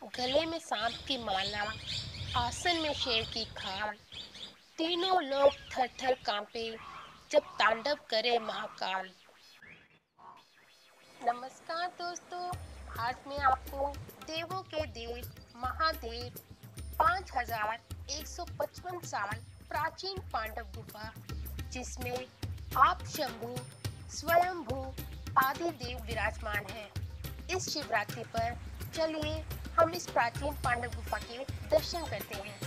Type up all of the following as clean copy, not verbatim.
गले में सांप की माला, आसन में शेर की खाल, तीनों लोग थर थर कांपे जब तांडव करे महाकाल। नमस्कार दोस्तों, आज मैं आपको देवों के देव महादेव 5155 साल प्राचीन पांडव गुफा, जिसमें आप शंभु स्वयंभू आदि देव विराजमान हैं। इस शिवरात्रि पर चलिए हम इस प्राचीन पांडव गुफा के दर्शन करते हैं।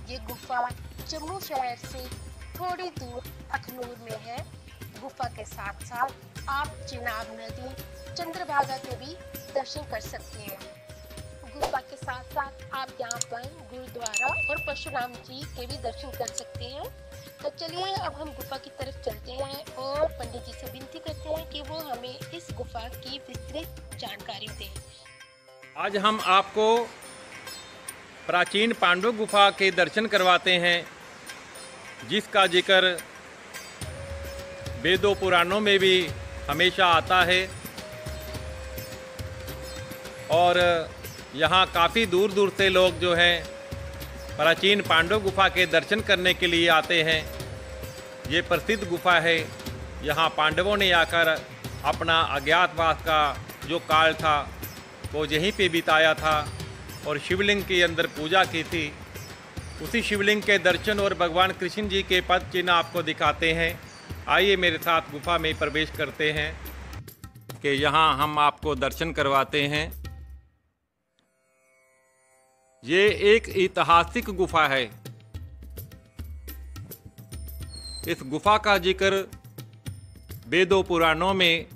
ये गुफा जम्मू शहर से थोड़ी दूर अखनूर में है। गुफा के साथ साथ आप चिनाब नदी, चंद्रभागा के भी दर्शन कर सकते हैं। गुफा के साथ साथ आप यहाँ पर गुरुद्वारा और परशुराम जी के भी दर्शन कर सकते हैं। तो चलिए अब हम गुफा की तरफ चलते हैं और पंडित जी से विनती करते हैं कि वो हमें इस गुफा की विस्तृत जानकारी दें। आज हम आपको प्राचीन पांडव गुफा के दर्शन करवाते हैं, जिसका जिक्र वेदों पुराणों में भी हमेशा आता है और यहाँ काफ़ी दूर दूर से लोग जो हैं प्राचीन पांडव गुफा के दर्शन करने के लिए आते हैं। ये प्रसिद्ध गुफा है। यहाँ पांडवों ने आकर अपना अज्ञातवास का जो काल था वो यहीं पे बिताया था और शिवलिंग के अंदर पूजा की थी। उसी शिवलिंग के दर्शन और भगवान कृष्ण जी के पद चिन्ह आपको दिखाते हैं। आइए मेरे साथ गुफा में प्रवेश करते हैं कि यहाँ हम आपको दर्शन करवाते हैं। ये एक ऐतिहासिक गुफा है। इस गुफा का जिक्र वेदों पुराणों में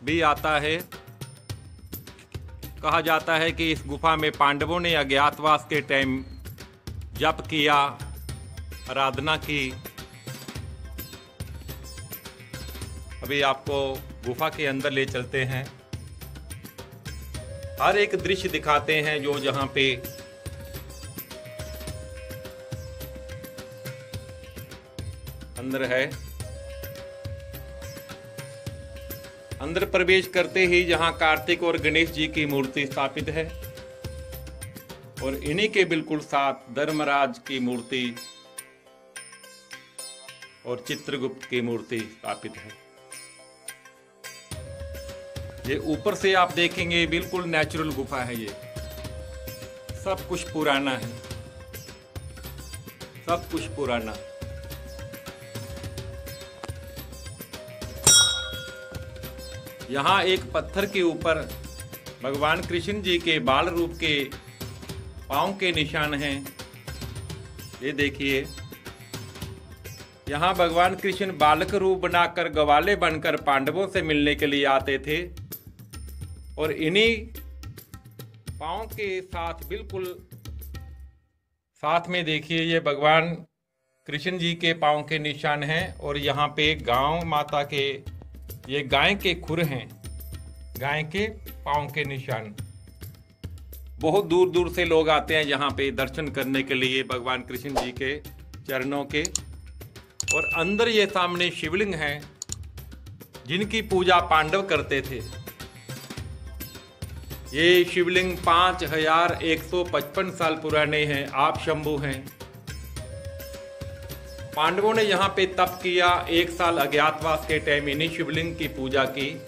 भी आता है। कहा जाता है कि इस गुफा में पांडवों ने अज्ञातवास के टाइम जप किया, आराधना की। अभी आपको गुफा के अंदर ले चलते हैं। हर एक दृश्य दिखाते हैं जो जहाँ पे अंदर है। अंदर प्रवेश करते ही जहाँ कार्तिक और गणेश जी की मूर्ति स्थापित है और इन्हीं के बिल्कुल साथ धर्मराज की मूर्ति और चित्रगुप्त की मूर्ति स्थापित है। ये ऊपर से आप देखेंगे बिल्कुल नेचुरल गुफा है। ये सब कुछ पुराना है, सब कुछ पुराना। यहाँ एक पत्थर के ऊपर भगवान कृष्ण जी के बाल रूप के पांव के निशान हैं। ये देखिए, यहाँ भगवान कृष्ण बालक रूप बनाकर ग्वाले बनकर पांडवों से मिलने के लिए आते थे और इन्हीं पांव के साथ बिल्कुल साथ में देखिए ये भगवान कृष्ण जी के पांव के निशान हैं और यहाँ पे गांव माता के ये गाय के खुर हैं, गाय के पांव के निशान। बहुत दूर दूर से लोग आते हैं यहाँ पे दर्शन करने के लिए भगवान कृष्ण जी के चरणों के। और अंदर ये सामने शिवलिंग हैं जिनकी पूजा पांडव करते थे। ये शिवलिंग 5155 साल पुराने हैं, आप शंभु हैं। पांडवों ने यहाँ पे तप किया, 1 साल अज्ञातवास के टाइम इन्हीं शिवलिंग की पूजा की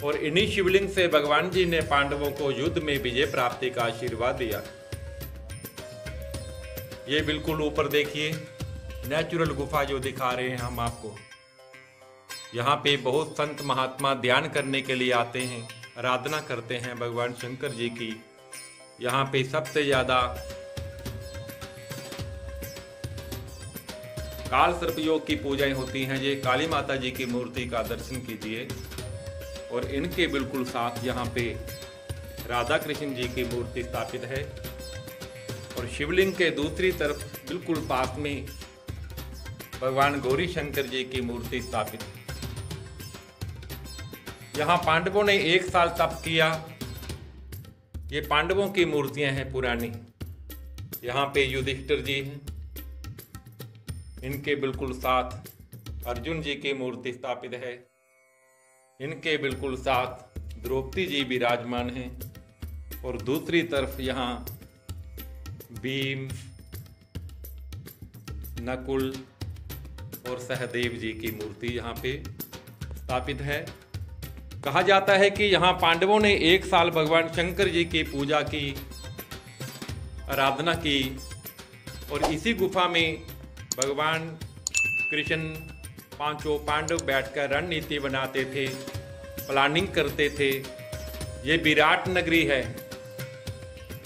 और इन्हीं शिवलिंग से भगवान जी ने पांडवों को युद्ध में विजय प्राप्ति का आशीर्वाद दिया। ये बिल्कुल ऊपर देखिए नेचुरल गुफा जो दिखा रहे हैं हम आपको। यहाँ पे बहुत संत महात्मा ध्यान करने के लिए आते हैं, आराधना करते हैं भगवान शंकर जी की। यहाँ पे सबसे ज्यादा काल सर्प योग की पूजाएं होती हैं। ये काली माता जी की मूर्ति का दर्शन कीजिए और इनके बिल्कुल साथ यहाँ पे राधा कृष्ण जी की मूर्ति स्थापित है और शिवलिंग के दूसरी तरफ बिल्कुल पास में भगवान गौरी शंकर जी की मूर्ति स्थापित है। यहाँ पांडवों ने 1 साल तप किया। ये पांडवों की मूर्तियां हैं पुरानी। यहाँ पे युधिष्ठिर जी हैं, इनके बिल्कुल साथ अर्जुन जी की मूर्ति स्थापित है। इनके बिल्कुल साथ द्रौपदी जी विराजमान हैं और दूसरी तरफ यहाँ भीम, नकुल और सहदेव जी की मूर्ति यहाँ पे स्थापित है। कहा जाता है कि यहाँ पांडवों ने एक साल भगवान शंकर जी की पूजा की, आराधना की और इसी गुफा में भगवान कृष्ण पांचों पांडव बैठकर रणनीति बनाते थे, प्लानिंग करते थे। ये विराट नगरी है।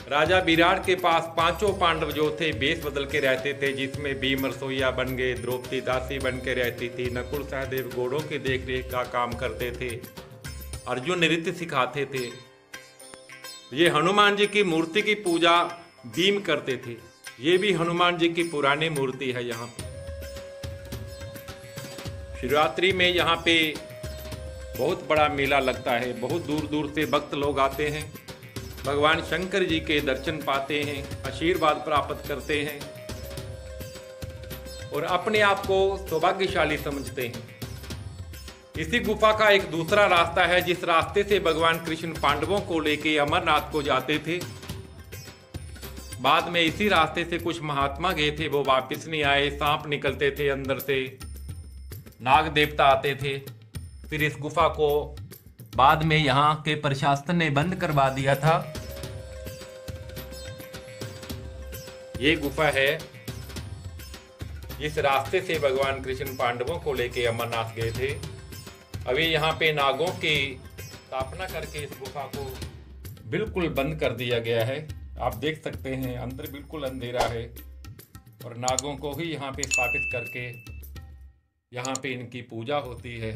राजा विराट के पास पांचों पांडव जो थे बेस बदल के रहते थे, जिसमें भीम रसोईया बन गए, द्रौपदी दासी बन के रहती थी, नकुल सहदेव घोड़ों की देखरेख का काम करते थे, अर्जुन नृत्य सिखाते थे। ये हनुमान जी की मूर्ति की पूजा भीम करते थे। ये भी हनुमान जी की पुरानी मूर्ति है। यहाँ पे शिवरात्रि में यहाँ पे बहुत बड़ा मेला लगता है। बहुत दूर दूर से भक्त लोग आते हैं, भगवान शंकर जी के दर्शन पाते हैं, आशीर्वाद प्राप्त करते हैं और अपने आप को सौभाग्यशाली समझते हैं। इसी गुफा का एक दूसरा रास्ता है, जिस रास्ते से भगवान कृष्ण पांडवों को लेके अमरनाथ को जाते थे। बाद में इसी रास्ते से कुछ महात्मा गए थे, वो वापस नहीं आए। सांप निकलते थे अंदर से, नाग देवता आते थे। फिर इस गुफा को बाद में यहाँ के प्रशासन ने बंद करवा दिया था। ये गुफा है, इस रास्ते से भगवान कृष्ण पांडवों को लेके अमरनाथ गए थे। अभी यहाँ पे नागों की स्थापना करके इस गुफा को बिल्कुल बंद कर दिया गया है। आप देख सकते हैं अंदर बिल्कुल अंधेरा है और नागों को ही यहाँ पे स्थापित करके यहाँ पे इनकी पूजा होती है।